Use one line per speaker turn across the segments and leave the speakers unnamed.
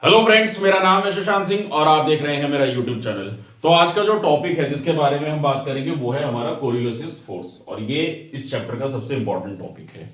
Hello friends, मेरा नाम है सुशांत सिंह और आप देख रहे हैं मेरा यूट्यूब चैनल। तो आज का जो टॉपिक है जिसके बारे में हम बात करेंगे वो है हमारा कोरिलेसिस फोर्स, और ये इस चैप्टर का सबसे इंपॉर्टेंट टॉपिक है।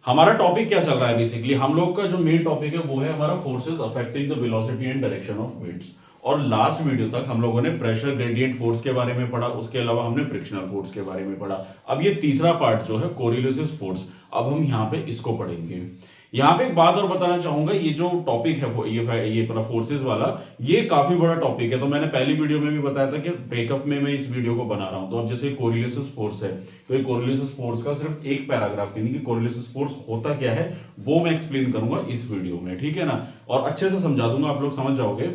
हमारा टॉपिक क्या चल रहा है, बेसिकली हम लोग का जो मेन टॉपिक है वो है हमारा forces affecting the velocity and direction of winds. और लास्ट वीडियो तक हम लोगों ने प्रेशर ग्रेडियंट फोर्स के बारे में पढ़ा, उसके अलावा हमने फ्रिक्शनल फोर्स के बारे में पढ़ा। अब ये तीसरा पार्ट जो है कोरिलेसिस फोर्स, अब हम यहाँ पे इसको पढ़ेंगे। यहाँ पे एक बात और बताना चाहूंगा, ये जो टॉपिक है ये पूरा फोर्सेस वाला, ये काफी बड़ा टॉपिक है। तो मैंने पहली वीडियो में भी बताया था कि ब्रेकअप में मैं इस वीडियो को बना रहा हूँ। तो अब जैसे कोरिलेसिस फोर्स है, तो ये कोरिलेसिस फोर्स का सिर्फ एक पैराग्राफ, यानी कि कोरिलेसिस फोर्स होता क्या है वो मैं एक्सप्लेन करूंगा इस वीडियो में, ठीक है ना। और अच्छे से समझा दूंगा, आप लोग समझ जाओगे।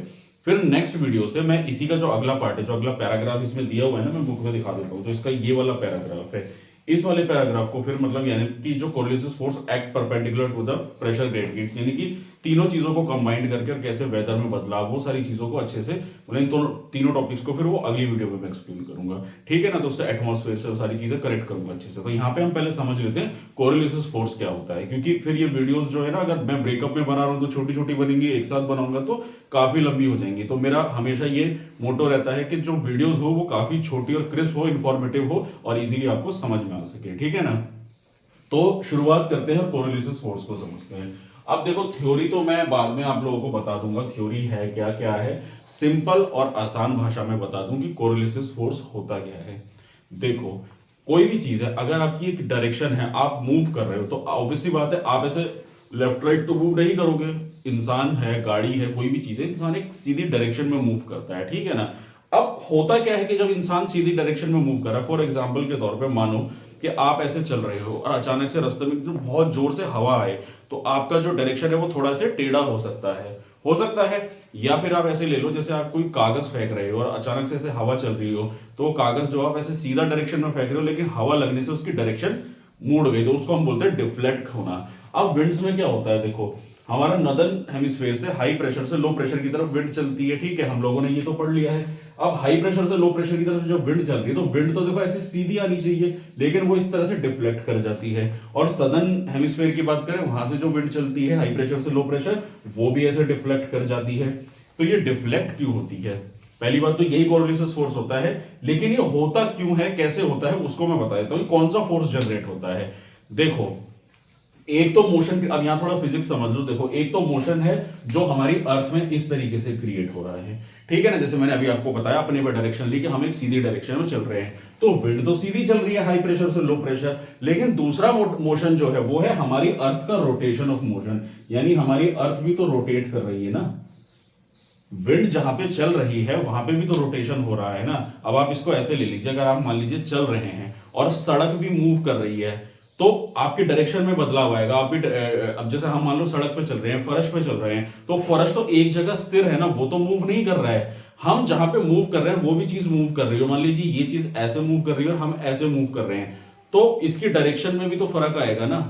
फिर नेक्स्ट वीडियो से मैं इसी का जो अगला पार्ट है, जो अगला पैराग्राफ इसमें दिया हुआ है ना, मैं बुक में दिखा देता हूँ। तो इसका ये वाला पैराग्राफ है, इस वाले पैराग्राफ को फिर मतलब यानी कि जो Coriolis force act perpendicular to the pressure gradient, यानी कि तीनों चीजों को कंबाइंड करके और कैसे वेदर में बदलाव, वो सारी चीजों को अच्छे से मतलब इन तीनों टॉपिक्स को फिर वो अगली वीडियो में मैं एक्सप्लेन करूंगा, ठीक है ना। तो उससे एटमॉस्फेयर से वो सारी चीजें करेक्ट करूंगा अच्छे से। तो यहाँ पे हम पहले समझ लेते हैं कोरिलेसिस फोर्स क्या होता है, क्योंकि फिर ये वीडियोस जो है ना, अगर मैं ब्रेकअप में बना रहा हूँ तो छोटी छोटी बनेंगी, एक साथ बनाऊंगा तो काफी लंबी हो जाएंगी। तो मेरा हमेशा ये मोटो रहता है कि जो वीडियोस हो वो काफी छोटी और क्रिस्प हो, इंफॉर्मेटिव हो और इजीली आपको समझ में आ सके, ठीक है ना। तो शुरुआत करते हैं कोरिलेसिस फोर्स को समझते हैं। अब देखो, थ्योरी तो मैं बाद में आप लोगों को बता दूंगा, थ्योरी है क्या क्या है, सिंपल और आसान भाषा में बता दूं कि कोरिलेसिस फोर्स होता क्या है। देखो, कोई भी चीज है, अगर आपकी एक डायरेक्शन है, आप मूव कर रहे हो, तो ऑब्वियसली बात है आप ऐसे लेफ्ट राइट तो मूव नहीं करोगे। इंसान है, गाड़ी है, कोई भी चीज है, इंसान एक सीधी डायरेक्शन में मूव करता है, ठीक है ना। अब होता क्या है कि जब इंसान सीधी डायरेक्शन में मूव कर रहा है, फॉर एग्जाम्पल के तौर पे मानो कि आप ऐसे चल रहे हो और अचानक से रास्ते में बहुत जोर से हवा आए, तो आपका जो डायरेक्शन है वो थोड़ा सा टेढ़ा हो सकता है, हो सकता है। या फिर आप ऐसे ले लो, जैसे आप कोई कागज फेंक रहे हो और अचानक से ऐसे हवा चल रही हो, तो वो कागज जो आप ऐसे सीधा डायरेक्शन में फेंक रहे हो, लेकिन हवा लगने से उसकी डायरेक्शन मुड़ गई, तो उसको हम बोलते हैं डिफ्लेक्ट होना। अब विंड्स में क्या होता है, देखो हमारा नदर्न हेमिस्फीयर से हाई प्रेशर से लो प्रेशर की तरफ विंड चलती है, ठीक है, हम लोगों ने ये तो पढ़ लिया है। अब हाई प्रेशर से लो प्रेशर की तरफ जब विंड चल रही है, तो विंड तो देखो ऐसे सीधी आनी चाहिए, लेकिन वो इस तरह से डिफ्लेक्ट कर जाती है। और सदर्न हेमिस्फीयर की बात करें, वहां से जो विंड चलती है हाई प्रेशर से लो प्रेशर, वो भी ऐसे डिफ्लेक्ट कर जाती है। तो ये डिफ्लेक्ट क्यों होती है, पहली बात तो यही कोरिलेसिस फोर्स होता है। लेकिन ये होता क्यों है, कैसे होता है, उसको मैं बता देता हूं। कौन सा फोर्स जनरेट होता है, देखो एक तो मोशन, अब यहां थोड़ा फिजिक्स समझ लो। देखो, एक तो मोशन है जो हमारी अर्थ में इस तरीके से क्रिएट हो रहा है, ठीक है ना। जैसे मैंने अभी आपको बताया, अपने पर डायरेक्शन ली कि हम एक सीधी डायरेक्शन में चल रहे हैं, तो विंड तो सीधी चल रही है हाई प्रेशर से लो प्रेशर। लेकिन दूसरा मोशन जो है वो है हमारी अर्थ का रोटेशन ऑफ मोशन, यानी हमारी अर्थ भी तो रोटेट कर रही है ना। विंड जहां पे चल रही है वहां पे भी तो रोटेशन हो रहा है ना। अब आप इसको ऐसे ले लीजिए, अगर आप मान लीजिए चल रहे हैं और सड़क भी मूव कर रही है, तो आपकी डायरेक्शन में बदलाव आएगा। आप भी अब जैसे हम मान लो सड़क पे चल रहे हैं, फर्श पे चल रहे हैं, तो फर्श तो एक जगह स्थिर है ना, वो तो मूव नहीं कर रहा है। हम जहां पे मूव कर रहे हैं वो भी चीज मूव कर रही है। मान लीजिए ये चीज ऐसे मूव कर रही है और हम ऐसे मूव कर रहे हैं, तो इसकी डायरेक्शन में भी तो फर्क आएगा ना।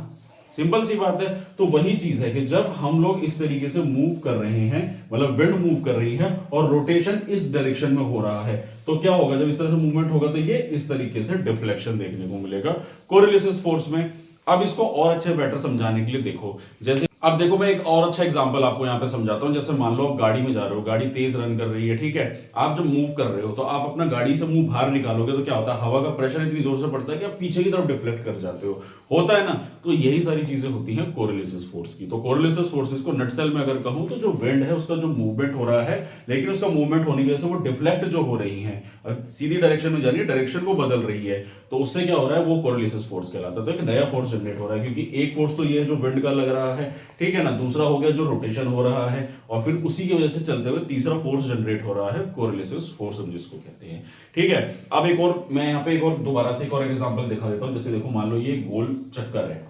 सिंपल सी बात है। तो वही चीज है कि जब हम लोग इस तरीके से मूव कर रहे हैं, मतलब विंड मूव कर रही है और रोटेशन इस डायरेक्शन में हो रहा है, तो क्या होगा, जब इस तरह से मूवमेंट होगा तो ये इस तरीके से डिफ्लेक्शन देखने को मिलेगा कोरिलेसिस फोर्स में। अब इसको और अच्छे बेटर समझाने के लिए देखो, जैसे अब देखो मैं एक और अच्छा एग्जांपल आपको यहाँ पे समझाता हूँ। जैसे मान लो आप गाड़ी में जा रहे हो, गाड़ी तेज रन कर रही है, ठीक है, आप जब मूव कर रहे हो तो आप अपना गाड़ी से मुंह बाहर निकालोगे तो क्या होता है, हवा का प्रेशर इतनी जोर से पड़ता है कि आप पीछे की तरफ डिफ्लेक्ट कर जाते हो, होता है ना। तो यही सारी चीजें होती हैं कोरिलेसिस फोर्स की। तो कोरिलेसिस फोर्सेस को नटसेल में अगर कहूं तो जो विंड है उसका जो मूवमेंट हो रहा है, लेकिन उसका मूवमेंट होने की वजह से वो डिफ्लेक्ट जो हो रही है, सीधी डायरेक्शन में जा रही है, डायरेक्शन को बदल रही है, तो उससे क्या हो रहा है, वो कोरिलेसिस फोर्स कहलाता है। तो एक नया फोर्स जनरेट हो रहा है, क्योंकि एक फोर्स तो ये है जो विंड का लग रहा है, ठीक है ना, दूसरा हो गया जो रोटेशन हो रहा है, और फिर उसी की वजह से चलते हुए तीसरा फोर्स जनरेट हो रहा है, कोरिलेसिस फोर्स हम जिसको कहते हैं, ठीक है। अब एक और मैं यहाँ पे एक और दोबारा से एक और एग्जांपल दिखा देता हूँ। जैसे देखो, मान लो ये गोल चक्कर है,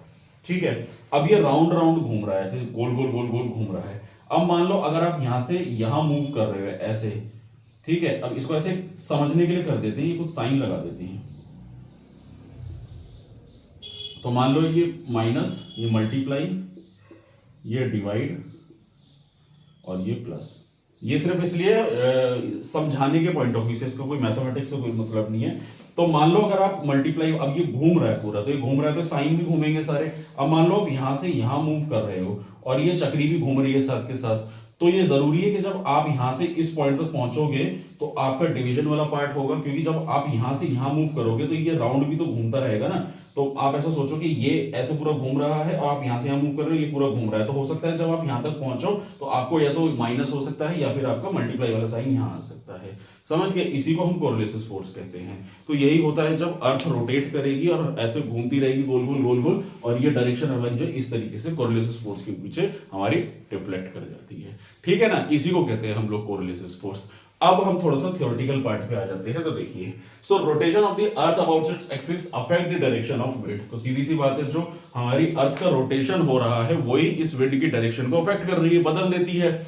ठीक है, अब ये राउंड राउंड घूम रहा है, ऐसे गोल गोल गोल गोल घूम रहा है। अब मान लो अगर आप यहां से यहां मूव कर रहे हो ऐसे, ठीक है, अब इसको ऐसे समझने के लिए कर देते हैं, ये कुछ साइन लगा देते हैं। तो मान लो ये माइनस, ये मल्टीप्लाई, ये डिवाइड और ये प्लस। ये सिर्फ इसलिए समझाने के पॉइंट ऑफ व्यू से, इसका कोई मैथमेटिक्स से कोई मतलब नहीं है। तो मान लो अगर आप मल्टीप्लाई, अब ये घूम रहा है पूरा, तो ये घूम रहा है तो साइन भी घूमेंगे सारे। अब मान लो आप यहां से यहां मूव कर रहे हो और ये चक्री भी घूम रही है साथ के साथ, तो ये जरूरी है कि जब आप यहां से इस पॉइंट तक पहुंचोगे तो आपका डिवीजन वाला पार्ट होगा, क्योंकि जब आप यहां से यहां मूव करोगे तो ये राउंड भी तो घूमता रहेगा ना। तो आप ऐसा सोचो कि ये ऐसे पूरा घूम रहा है और आप यहां से यहां मूव कर रहे हो, ये पूरा घूम रहा है, तो हो सकता है जब आप यहां तक पहुंचो तो आपको या तो माइनस हो सकता है या फिर आपका मल्टीप्लाई वाला साइन यहां आ सकता है। समझ गए? इसी को हम कोरिलेसिस फोर्स कहते हैं। तो यही होता है जब अर्थ रोटेट करेगी और ऐसे घूमती रहेगी गोल गोल गोल गोल, और ये डायरेक्शन अलग जो इस तरीके से कोरिलेसिस फोर्स के पीछे हमारी डिफ्लेक्ट कर जाती है। ठीक है ना, इसी को कहते हैं हम लोग कोरिलेसिस फोर्स। अब हम थोड़ा सा थ्योरेटिकल पार्ट पे आ जाते हैं। तो देखिए, so rotation of the earth about its axis affect the direction of wind. तो सीधी सी बात है, जो हमारी अर्थ का रोटेशन हो रहा है वही इस विंड की डायरेक्शन को अफेक्ट कर रही है, बदल देती है।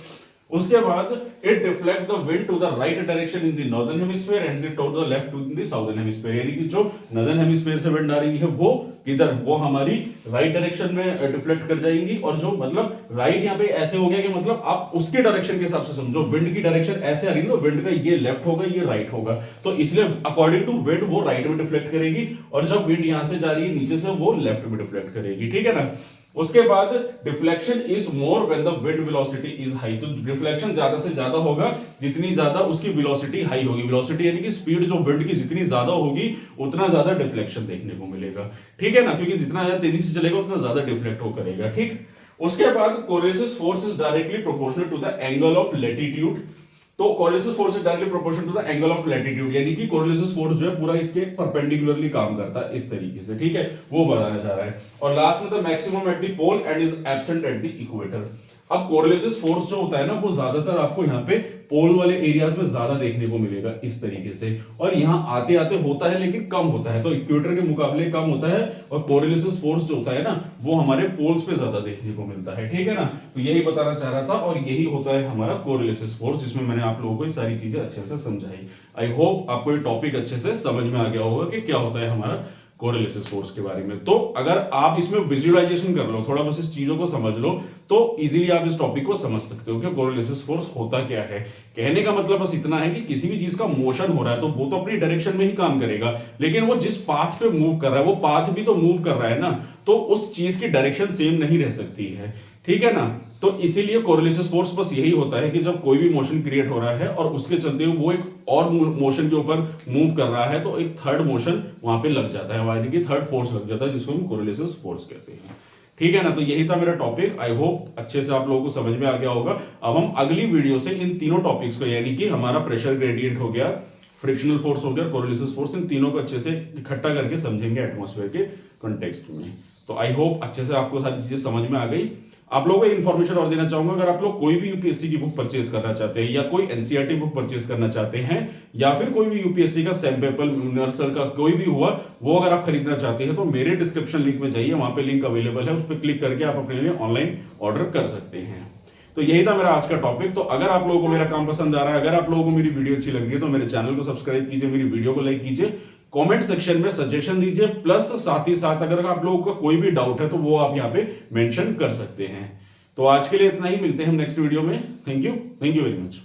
उसके बाद it reflect the wind to the right direction in the northern hemisphere and to the left to the southern hemisphere. यानी कि जो नॉर्दर्न हेमिस्फीयर से विंड आ रही है वो किधर, वो हमारी राइट डायरेक्शन में डिफ्लेक्ट कर जाएंगी। और जो मतलब राइट यहाँ पे ऐसे हो गया कि मतलब आप उसके डायरेक्शन के हिसाब से समझो, विंड की डायरेक्शन ऐसे आ रही है तो विंड का ये लेफ्ट होगा ये राइट होगा, तो इसलिए अकॉर्डिंग टू विंड वो राइट में डिफ्लेक्ट करेगी, और जब विंड यहां से जा रही है नीचे से वो लेफ्ट में डिफ्लेक्ट करेगी। ठीक है ना। उसके बाद deflection is more when the wind velocity is high. तो डिफ्लेक्शन ज्यादा से ज्यादा होगा जितनी ज्यादा उसकी वेलोसिटी हाई होगी। वेलोसिटी यानी कि स्पीड जो विंड की जितनी ज्यादा होगी उतना ज्यादा डिफ्लेक्शन देखने को मिलेगा। ठीक है ना, क्योंकि जितना ज्यादा तेजी से चलेगा उतना ज्यादा डिफ्लेक्ट हो करेगा। ठीक। उसके बाद Coriolis force is directly proportional to the angle of latitude. तो Coriolis force is directly proportional to the angle of latitude, यानी कि कोरिलेसिस फोर्स जो है पूरा इसके परपेंडिकुलरली काम करता है इस तरीके से। ठीक है, वो बताना चाह रहा है। और लास्ट में the maximum at the pole and is absent at the equator. अब कोरिलेसिस फोर्स जो होता है ना वो ज्यादातर आपको यहाँ पे पोल वाले एरियाज में ज्यादा देखने को मिलेगा इस तरीके से, और यहाँ आते आते होता है लेकिन कम होता है, तो इक्वेटर के मुकाबले कम होता है। और कोरिलेसिस फोर्स जो होता है ना वो हमारे पोल्स पे ज्यादा देखने को मिलता है। ठीक है ना, तो यही बताना चाह रहा था, और यही होता है हमारा कोरिलेसिस फोर्स, जिसमें मैंने आप लोगों को ये सारी चीजें अच्छे से समझाई। आई होप आपको ये टॉपिक अच्छे से समझ में आ गया होगा कि क्या होता है हमारा कोरिलेसिस फोर्स के बारे में। तो अगर आप इसमें विजुअलाइजेशन कर लो, थोड़ा बस इस चीजों को समझ लो, तो इजीली आप इस टॉपिक को समझ सकते हो कि कोरिलेसिस फोर्स होता क्या है। कहने का मतलब बस इतना है कि किसी भी चीज का मोशन हो रहा है तो वो तो अपनी डायरेक्शन में ही काम करेगा, लेकिन वो जिस पाथ पे मूव कर रहा है वो पाथ भी तो मूव कर रहा है ना, तो उस चीज की डायरेक्शन सेम नहीं रह सकती है। ठीक है ना, तो इसीलिए कोरिलेसिस फोर्स बस यही होता है कि जब कोई भी मोशन क्रिएट हो रहा है और उसके चलते हुए वो एक और मोशन के ऊपर मूव कर रहा है, तो एक थर्ड मोशन वहां पे लग जाता है, यानी कि थर्ड फोर्स लग जाता है, जिसको हम कोरिलेसिस फोर्स कहते हैं। ठीक है ना, तो यही था मेरा टॉपिक। आई होप अच्छे से आप लोगों को समझ में आ गया होगा। अब हम अगली वीडियो से इन तीनों टॉपिक्स को, यानी कि हमारा प्रेशर ग्रेडियंट हो गया, फ्रिक्शनल फोर्स हो गया, कोरिलेसिस फोर्स, इन तीनों को अच्छे से इकट्ठा करके समझेंगे एटमॉस्फेयर के कॉन्टेक्स्ट में। तो आई होप अच्छे से आपको सारी चीजें समझ में आ गई। आप लोगों को इन्फॉर्मेशन और देना चाहूंगा, अगर आप लोग कोई भी यूपीएससी की बुक परचेज करना चाहते हैं या कोई एनसीईआरटी बुक परचेज करना चाहते हैं या फिर कोई भी यूपीएससी का सैम पेपर यूनिवर्सल का कोई भी हुआ वो अगर आप खरीदना चाहते हैं तो मेरे डिस्क्रिप्शन लिंक में जाइए, वहां पे लिंक अवेलेबल है, उस पर क्लिक करके आप अपने लिए ऑनलाइन ऑर्डर कर सकते हैं। तो यही था मेरा आज का टॉपिक। तो अगर आप लोगों को मेरा काम पसंद आ रहा है, अगर आप लोगों को मेरी वीडियो अच्छी लग रही है तो मेरे चैनल को सब्सक्राइब कीजिए, मेरी वीडियो को लाइक कीजिए, कमेंट सेक्शन में सजेशन दीजिए, प्लस साथ ही साथ अगर आप लोगों का कोई भी डाउट है तो वो आप यहाँ पे मेंशन कर सकते हैं। तो आज के लिए इतना ही, मिलते हैं हम नेक्स्ट वीडियो में। Thank you very much.